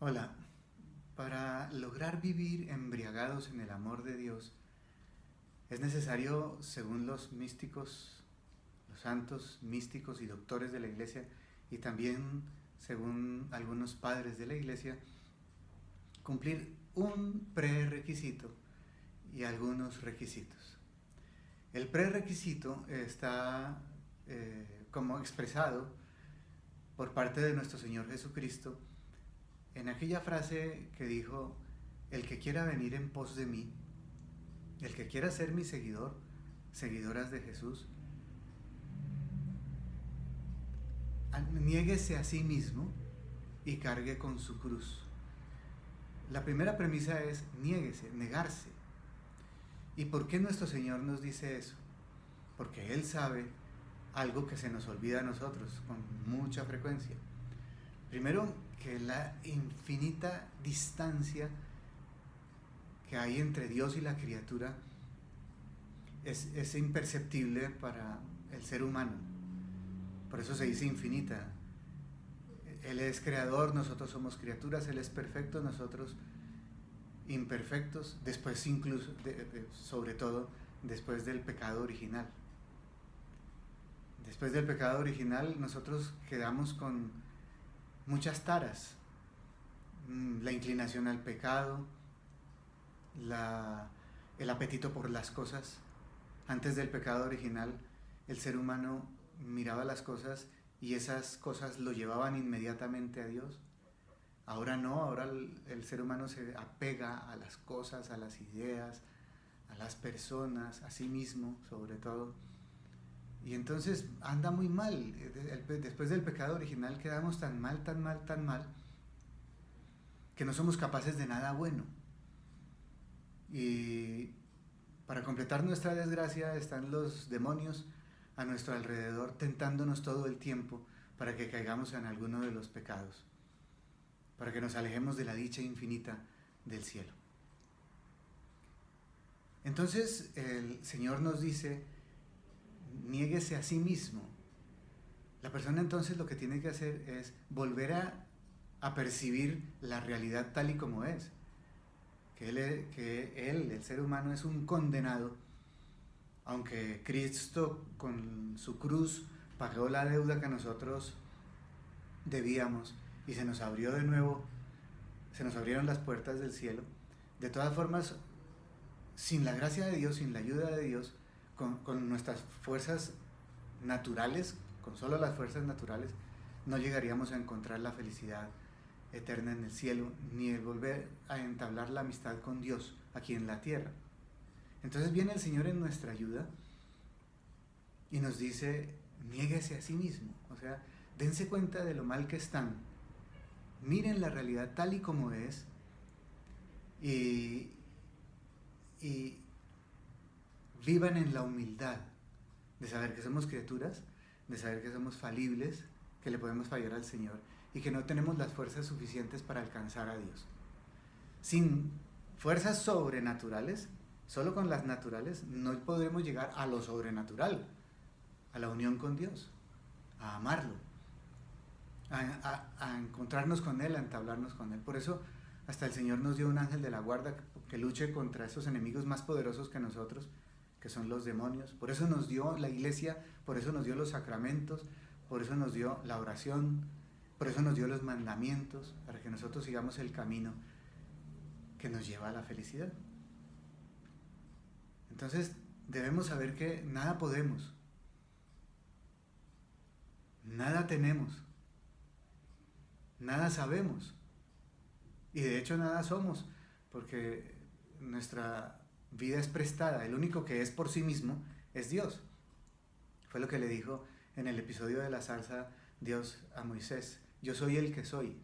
Hola, para lograr vivir embriagados en el amor de Dios es necesario, según los místicos, los santos místicos y doctores de la Iglesia, y también según algunos padres de la Iglesia, cumplir un prerequisito y algunos requisitos. El prerequisito está como expresado por parte de nuestro Señor Jesucristo en aquella frase que dijo: el que quiera venir en pos de mí, el que quiera ser mi seguidor, seguidoras de Jesús, niéguese a sí mismo y cargue con su cruz. La primera premisa es niéguese, negarse. ¿Y por qué nuestro Señor nos dice eso? Porque Él sabe algo que se nos olvida a nosotros con mucha frecuencia. Primero, que la infinita distancia que hay entre Dios y la criatura es imperceptible para el ser humano. Por eso se dice infinita. Él es creador, nosotros somos criaturas, Él es perfecto, nosotros imperfectos, después incluso, sobre todo, después del pecado original. Después del pecado original nosotros quedamos con muchas taras, la inclinación al pecado, el apetito por las cosas. Antes del pecado original, el ser humano miraba las cosas y esas cosas lo llevaban inmediatamente a Dios. Ahora no, ahora el ser humano se apega a las cosas, a las ideas, a las personas, a sí mismo sobre todo. Y entonces anda muy mal. Después del pecado original quedamos tan mal, tan mal, tan mal, que no somos capaces de nada bueno. Y para completar nuestra desgracia están los demonios a nuestro alrededor tentándonos todo el tiempo para que caigamos en alguno de los pecados, para que nos alejemos de la dicha infinita del cielo. Entonces el Señor nos dice: niéguese a sí mismo. La persona entonces lo que tiene que hacer es volver a percibir la realidad tal y como es. Que él, el ser humano, es un condenado, aunque Cristo con su cruz pagó la deuda que nosotros debíamos y se nos abrió de nuevo, se nos abrieron las puertas del cielo. De todas formas, sin la gracia de Dios, sin la ayuda de Dios, con nuestras fuerzas naturales, con solo las fuerzas naturales, no llegaríamos a encontrar la felicidad eterna en el cielo, ni el volver a entablar la amistad con Dios aquí en la tierra. Entonces viene el Señor en nuestra ayuda y nos dice: niéguese a sí mismo. O sea, dense cuenta de lo mal que están, miren la realidad tal y como es, y, y vivan en la humildad de saber que somos criaturas, de saber que somos falibles, que le podemos fallar al Señor y que no tenemos las fuerzas suficientes para alcanzar a Dios. Sin fuerzas sobrenaturales, solo con las naturales, no podremos llegar a lo sobrenatural, a la unión con Dios, a amarlo, a encontrarnos con Él, a entablarnos con Él. Por eso hasta el Señor nos dio un ángel de la guarda que luche contra esos enemigos más poderosos que nosotros, que son los demonios. Por eso nos dio la iglesia, por eso nos dio los sacramentos, por eso nos dio la oración, por eso nos dio los mandamientos, para que nosotros sigamos el camino que nos lleva a la felicidad. Entonces debemos saber que nada podemos, nada tenemos, nada sabemos y de hecho nada somos, porque nuestra vida es prestada. El único que es por sí mismo es Dios. Fue lo que le dijo en el episodio de la zarza Dios a Moisés: yo soy el que soy.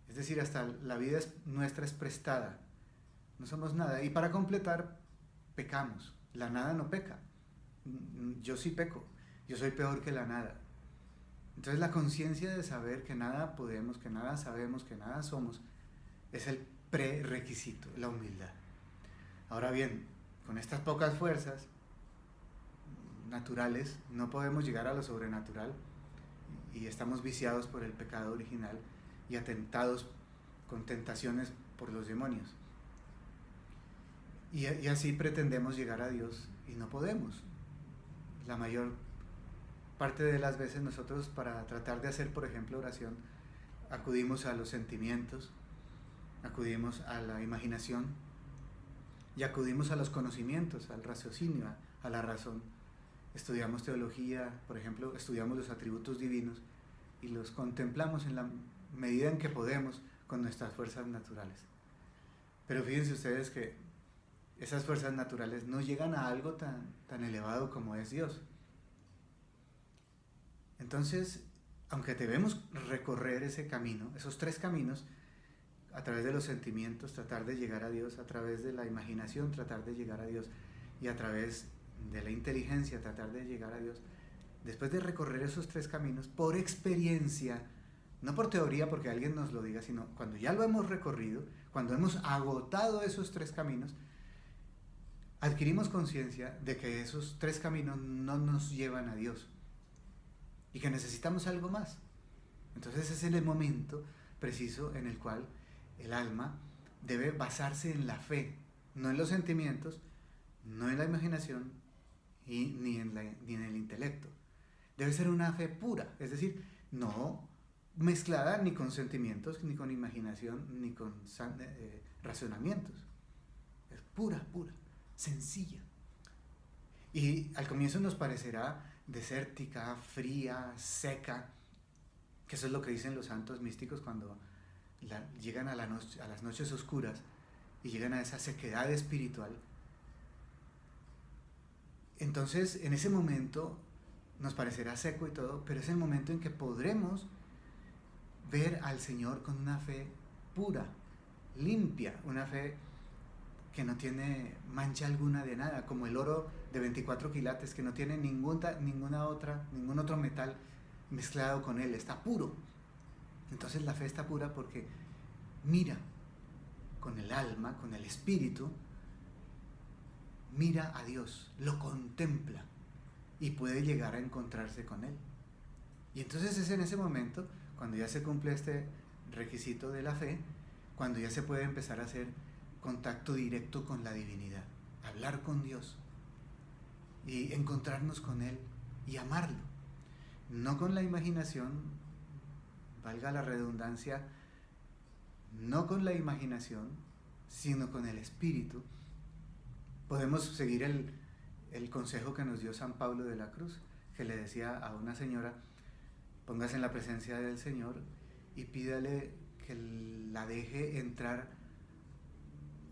Es decir, hasta la vida nuestra es prestada, no somos nada. Y para completar, pecamos. La nada no peca, yo sí peco, yo soy peor que la nada. Entonces la conciencia de saber que nada podemos, que nada sabemos, que nada somos, es el prerequisito, la humildad. Ahora bien, con estas pocas fuerzas naturales no podemos llegar a lo sobrenatural y estamos viciados por el pecado original y atentados con tentaciones por los demonios. Y así pretendemos llegar a Dios y no podemos. La mayor parte de las veces nosotros, para tratar de hacer, por ejemplo, oración, acudimos a los sentimientos, acudimos a la imaginación y acudimos a los conocimientos, al raciocinio, a la razón. Estudiamos teología, por ejemplo, estudiamos los atributos divinos y los contemplamos en la medida en que podemos con nuestras fuerzas naturales. Pero fíjense ustedes que esas fuerzas naturales no llegan a algo tan elevado como es Dios. Entonces, aunque debemos recorrer ese camino, esos tres caminos, a través de los sentimientos, tratar de llegar a Dios, a través de la imaginación, tratar de llegar a Dios, y a través de la inteligencia, tratar de llegar a Dios, después de recorrer esos tres caminos, por experiencia, no por teoría porque alguien nos lo diga, sino cuando ya lo hemos recorrido, cuando hemos agotado esos tres caminos, adquirimos conciencia de que esos tres caminos no nos llevan a Dios y que necesitamos algo más. Entonces ese es el momento preciso en el cual el alma debe basarse en la fe, no en los sentimientos, no en la imaginación ni en el intelecto. Debe ser una fe pura, es decir, no mezclada ni con sentimientos, ni con imaginación, ni con razonamientos. Es pura, sencilla. Y al comienzo nos parecerá desértica, fría, seca, que eso es lo que dicen los santos místicos cuando llegan a las noches oscuras y llegan a esa sequedad espiritual. Entonces, en ese momento nos parecerá seco y todo, pero es el momento en que podremos ver al Señor con una fe pura, limpia, una fe que no tiene mancha alguna de nada, como el oro de 24 quilates, que no tiene ningún otro metal mezclado con él, está puro. Entonces la fe está pura porque mira con el alma, con el espíritu, mira a Dios, lo contempla y puede llegar a encontrarse con él. Y entonces es en ese momento, cuando ya se cumple este requisito de la fe, cuando ya se puede empezar a hacer contacto directo con la divinidad, hablar con Dios y encontrarnos con Él y amarlo, no con la imaginación, valga la redundancia, no con la imaginación, sino con el espíritu. Podemos seguir el consejo que nos dio San Pablo de la Cruz, que le decía a una señora: póngase en la presencia del Señor y pídale que la deje entrar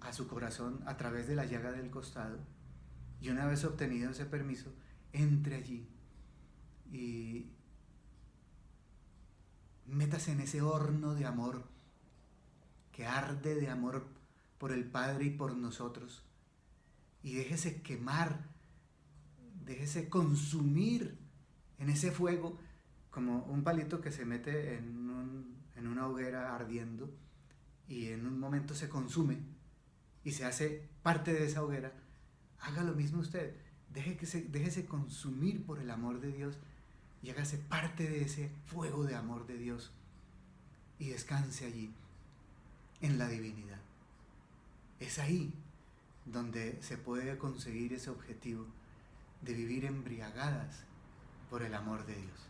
a su corazón a través de la llaga del costado, y una vez obtenido ese permiso, entre allí y métase en ese horno de amor que arde de amor por el Padre y por nosotros, y déjese quemar, déjese consumir en ese fuego, como un palito que se mete en una hoguera ardiendo y en un momento se consume y se hace parte de esa hoguera. Haga lo mismo usted, déjese consumir por el amor de Dios y hágase parte de ese fuego de amor de Dios y descanse allí en la divinidad. Es ahí donde se puede conseguir ese objetivo de vivir embriagadas por el amor de Dios.